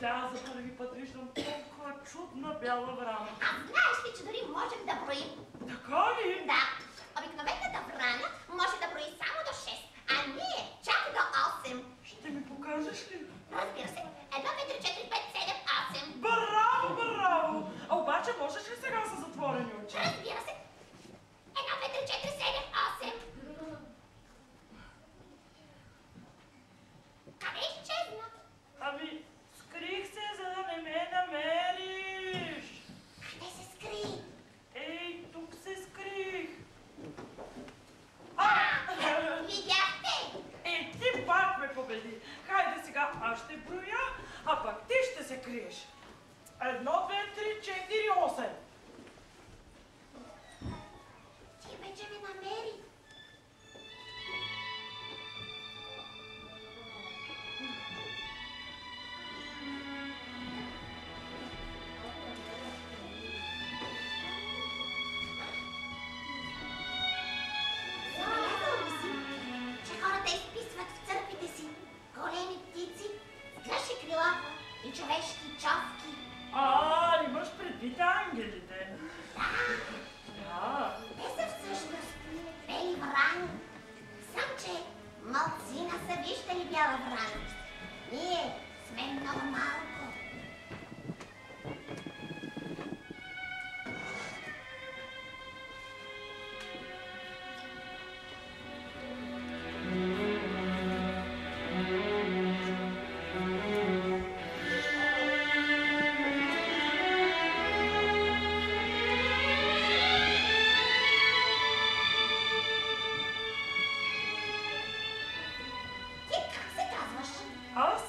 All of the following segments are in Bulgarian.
Сега за първи път виждам толкова чудна бяла врана. А знаеш ли, че дори можем да броим? Така ли? Да. Обикновената врана може да брои само до 6, а ние чак до 8. Ще ми покажеш ли? Разбира се. 1, 2, 3, 4, 5, 7, 8. Браво, браво! А обаче можеш ли сега с затворени очи? Разбира се. 1, 2, 3, 4, 7, 8. Къде изчезна? Ами, скрих се, за да не ме намериш. Къде се скри? Ей, тук се скрих. Видяхте? Ей, ти пак ме победи. Хайде сега, аз ще броя, а пък ти ще се криеш. 1, 2, 3, 4, 8. Ти вече ме намери. Забелязал ли си, че хората изписват в църквите си големи птици с гъши крила и човешки човки? Имаш предвид ангелите. Да. Те са всъщност бели врани. Сам, че малцина са виждали бяла врана. Ние сме много малко. Ти как се казваш? Аз?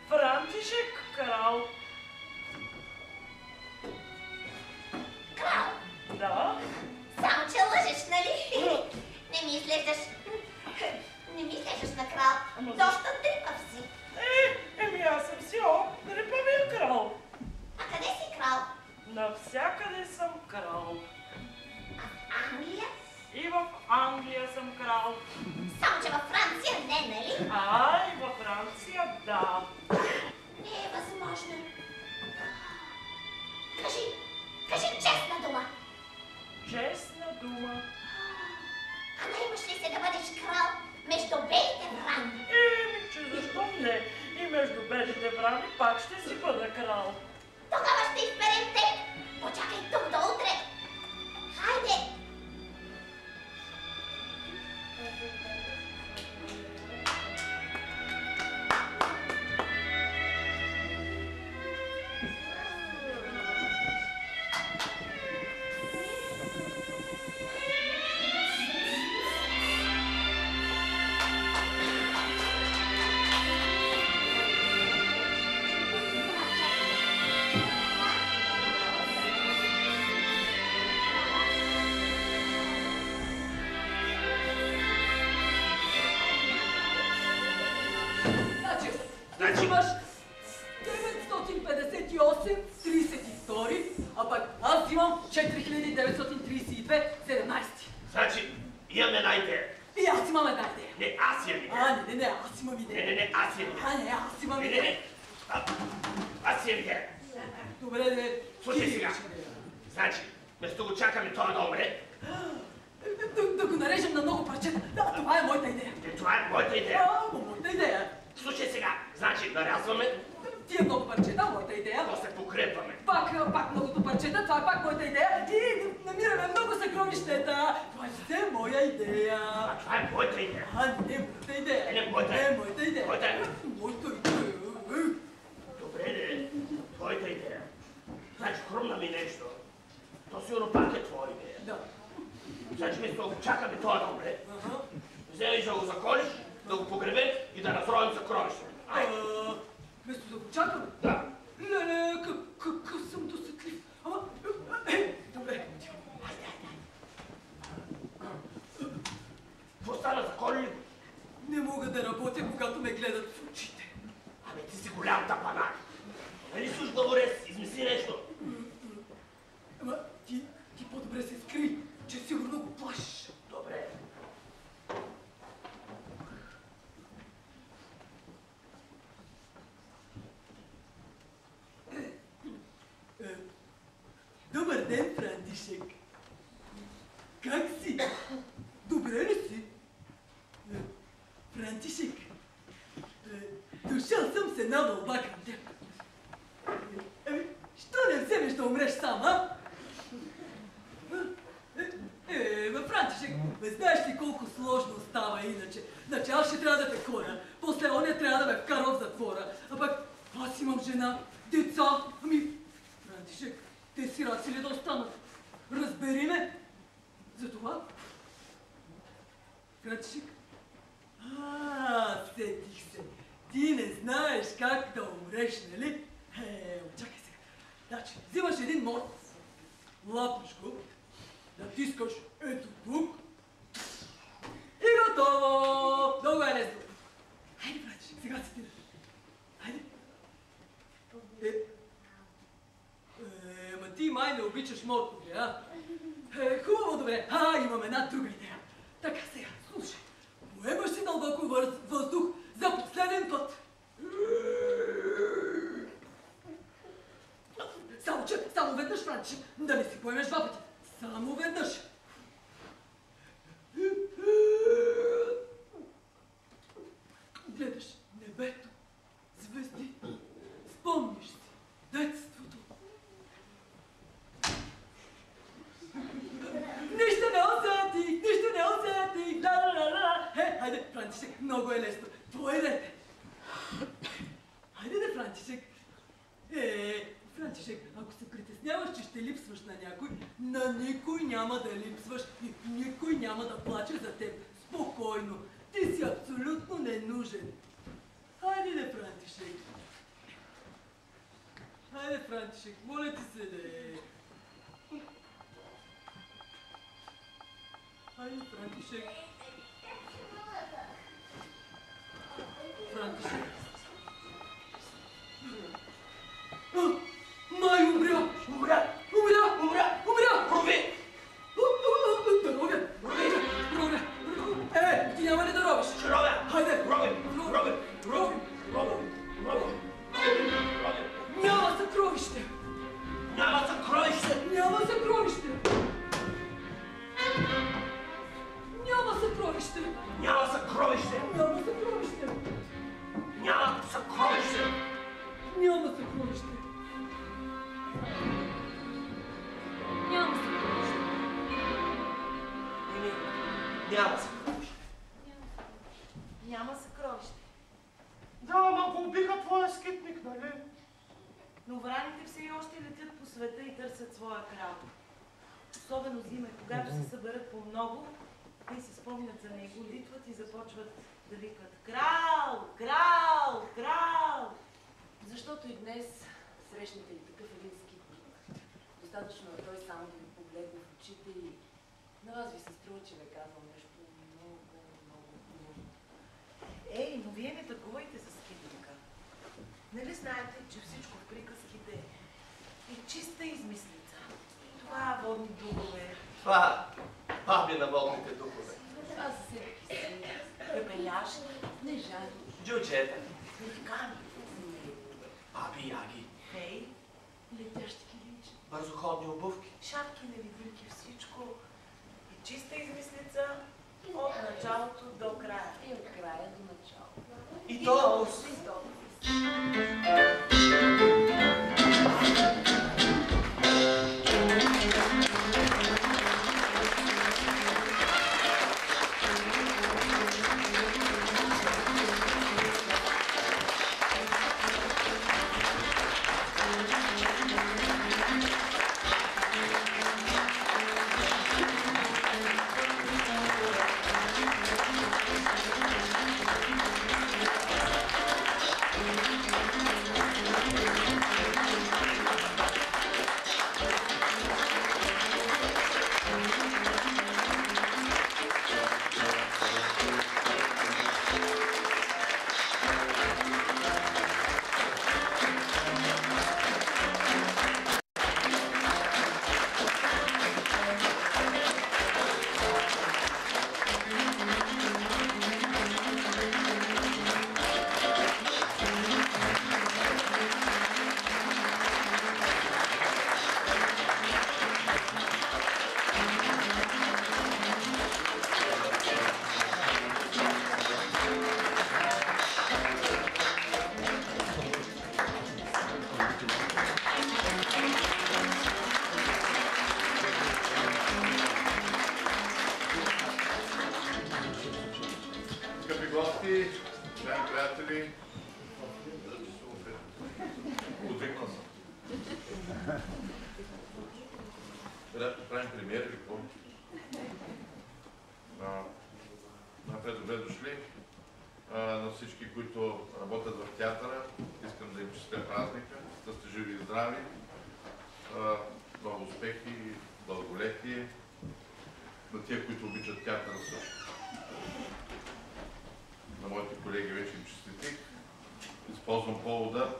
Франтишек Крал. Крал. Да. Само, че лъжеш, нали? Не ми изглеждаш... Не ми изглеждаш на крал. Ама Доста трипав си. Еми аз съм си дрипавия крал. А къде си крал? Навсякъде съм крал. А в Англия? И в Англия съм крал. Само, че във Франция не, нали? И във Франция, да. Не е възможно. Кажи честна дума. Честна дума. Ама имаш ли се да бъдеш крал между белите врани? Че защо не? И между белите врани пак ще си бъда крал. Тогава ще изберем теб. Почакай тук до утре. Хайде. Значи имаш 958, 32, а пък аз имам 4932, 17. Значи, имам една идея. И аз имам една идея. Не, аз имам идея. Не, аз имам идея. Не, аз имам идея. Не, аз имам Не, идея. аз имам идея. Добре, де. Слушай сега. Значи, вместо го чакаме това да умре, Да го нарежем на много парчета. Да, това е моята идея. това е моята идея. Моята идея. Слушай сега, значи, нарязваме, Тия много парчета, моята идея. после покрепваме. Пак многото парчета, това е пак моята идея. И намираме много съкровищета. Това е все моя идея. Това е моята идея. Не, моята идея. Не, моята. Не, моята идея. Моята. Моята идея. Добре, де, твоята идея. Значи, хрумна ми нещо. То сигурно пак е твоя идея. Да. Значи, вместо да го чакаме това да умре, вземеш да го заколиш, да го погребем и да разровим съкровището. Вместо да го чакаме? Да. Леле, какъв съм досетлив. Ама, добре. Какво стана, заколи ли го? Не мога да работя, когато ме гледат в очите. Абе, ти си голям тапанак. Нали слуш главорез, измисли нещо. Ама, ти по-добре се скри, че сигурно го плашиш. Добре. Франтишек. Как си? Добре ли си? Франтишек, дошъл съм с една молба към теб. Що не вземеш да умреш сам, а? Франтишек, знаеш ли колко сложно става иначе? Значи аз ще трябва да те коня, после оня трябва да ме вкара в затвора, а пък аз имам жена, деца, Франтишек, те сираци ли да останат? Разбери ме? Затова? Франтишек? Сетих се. Ти не знаеш как да умреш, нали? Чакай сега. Значи, взимаш един морков, лапнеш го, натискаш ето тук и готово! Много е лесно. Хайде, Франтишек, сега цитираш. Хайде. Ма ти май не обичаш моркови, а? Хубаво, добре. Имам една друга идея. Така, сега, слушай. Поемаш си дълбоко въздух за последен път. Само веднъж, Франтишек, да не си поемеш два пъти. Само веднъж. Гледаш небето, звезди, спомниш си детството. Нищо не усетих, хайде, Франтишек, много е лесно. Твой ред е. Хайде, Франтишек. Франтишек, ако се притесняваш, че ще липсваш на някой, на никой няма да липсваш и никой няма да плаче за теб. Спокойно. Ти си абсолютно ненужен. Хайде, Франтишек. Хайде, Франтишек, моля ти се, Хайде, Франтишек. Франтишек. Май умря! Умря! Рови! Ти няма ли да робиш? Ще робя! Хайде! Рови! Няма съкровище! Няма съкровище! Няма съкровище! Няма съкровище! Няма съкровище! Няма съкровище! Няма съкровище! Няма съкровище! Няма съкровище! Няма съкровище! Няма съкровище. Да, ама го убиха твоя скитник, нали? Но враните все още летят по света и търсят своя крал. Особено зима, когато се съберат по много, те си спомнят за него, литват и започват да викат крал, крал, крал. Защото и днес срещнете ли такъв един скитник? Достатъчно е той само да ви погледне в очите и на вас ви се струва, че ви е казал нещо много хубаво. Ей, но вие не тъгувайте с скитника. Нали знаете, че всичко в приказките е чиста измислица? Това водни духове. Това баби на водните духове. Това са всеки си, Ребеляшки. снежани, Джуджета. Великани. Баби яги. Ей, летящи килимчета. Бързоходни обувки. шапки, невидимки, всичко е чиста измислица от началото до края. И от края до начало. И то... И то. Правим премиер или какво? Напред добре дошли на всички, които работят в театъра. Искам да им честя празника, да сте живи и здрави. Много успехи, дълголетие на тия, които обичат театъра също. На моите колеги вече им честитих. Използвам повода.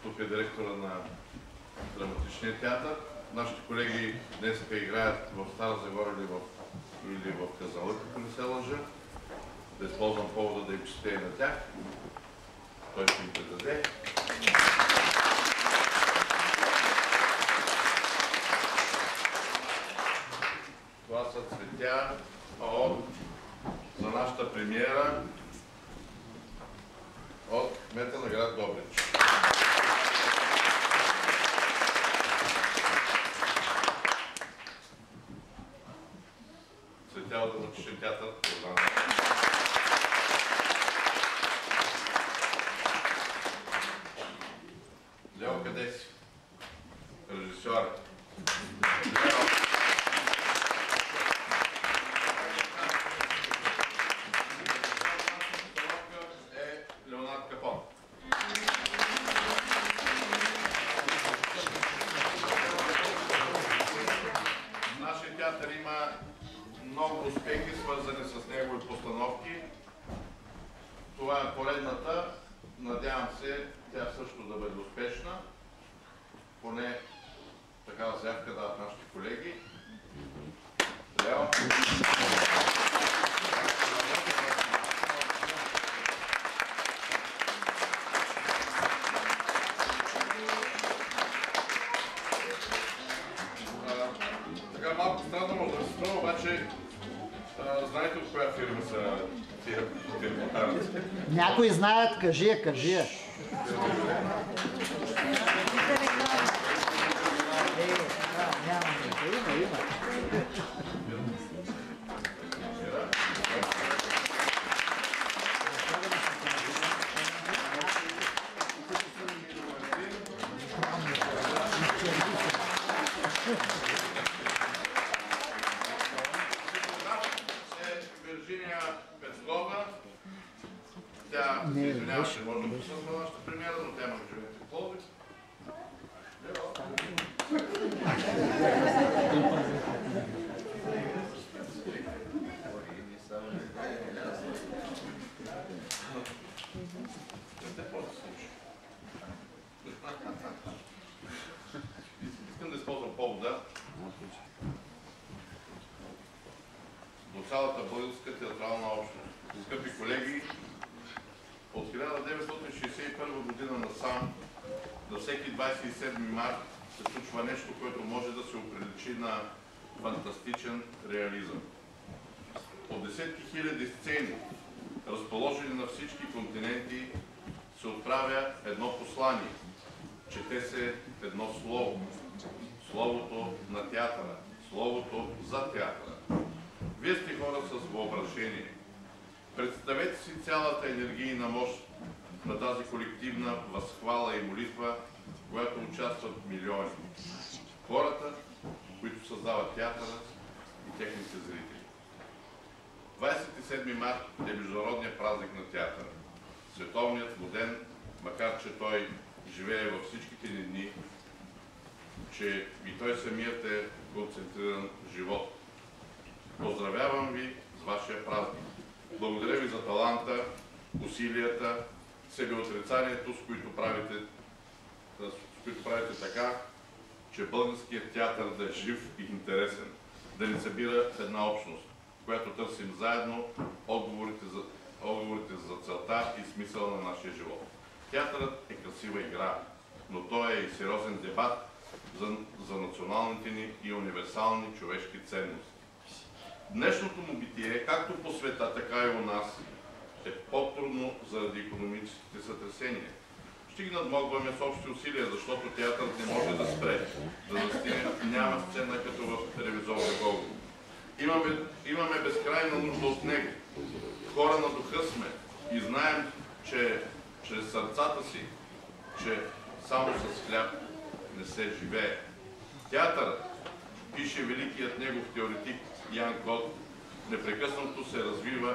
Тук е директора на драматичния театър. Нашите колеги днес играят в Стара Загора или в Казанлък, ако не се лъжа. Да използвам повода да им честя и на тях. Той ще им предаде. Това са цветя за нашата премиера от кмета на град Добрич. Цветя от драматичен театър. Лео, къде си? Режисьор. Нашия театър има много успехи, свързани с негови постановки. Това е поредната. Надявам се тя също да бъде успешна. Поне такава заявка дават нашите колеги. Лео. Така малко странно може да се струва, обаче знаете от коя фирма са тия фирматарци? Някои знаят, кажи я. Има. Виржиния Петкова. Тя се извинява, че може да присъства на нашата премиера, но тя има живеете в Пловдив. Искам да използвам повода до цялата българска театрална общност. Скъпи колеги, от 1961 година насам до всеки 27 март се случва нещо, което може да се оприличи на фантастичен реализъм. От десетки хиляди сцени, разположени на всички континенти, се отправя едно послание. Чете се едно слово. Словото на театъра. Словото за театъра. Вие сте хора с въображение. Представете си цялата енергийна мощ на тази колективна възхвала и молитва, в която участват милиони. Хората, които създават театъра и техните зрители. 27 март е международният празник на театъра. Световният му ден, макар че той живее във всичките ни дни, че и той самият е концентриран живот. Поздравявам ви с вашия празник. Благодаря ви за таланта, усилията, себеотрицанието, с които правите така, че българският театър да е жив и интересен, да ни събира в една общност, в която търсим заедно отговорите за целта и смисъла на нашия живот. Театърът е красива игра, но той е и сериозен дебат за националните ни и универсални човешки ценности. Днешното му битие, както по света, така и у нас, е по-трудно заради икономическите сътресения. Ще ги надмогваме с общи усилия, защото театърът не може да спре, да застине, няма сцена като в ревизорния Гогол. Имаме безкрайна нужда от него. Хора на духа сме и знаем, че чрез сърцата си, че само с хляб не се живее. Театърът, пише великият негов теоретик Ян Клод, непрекъснато се развива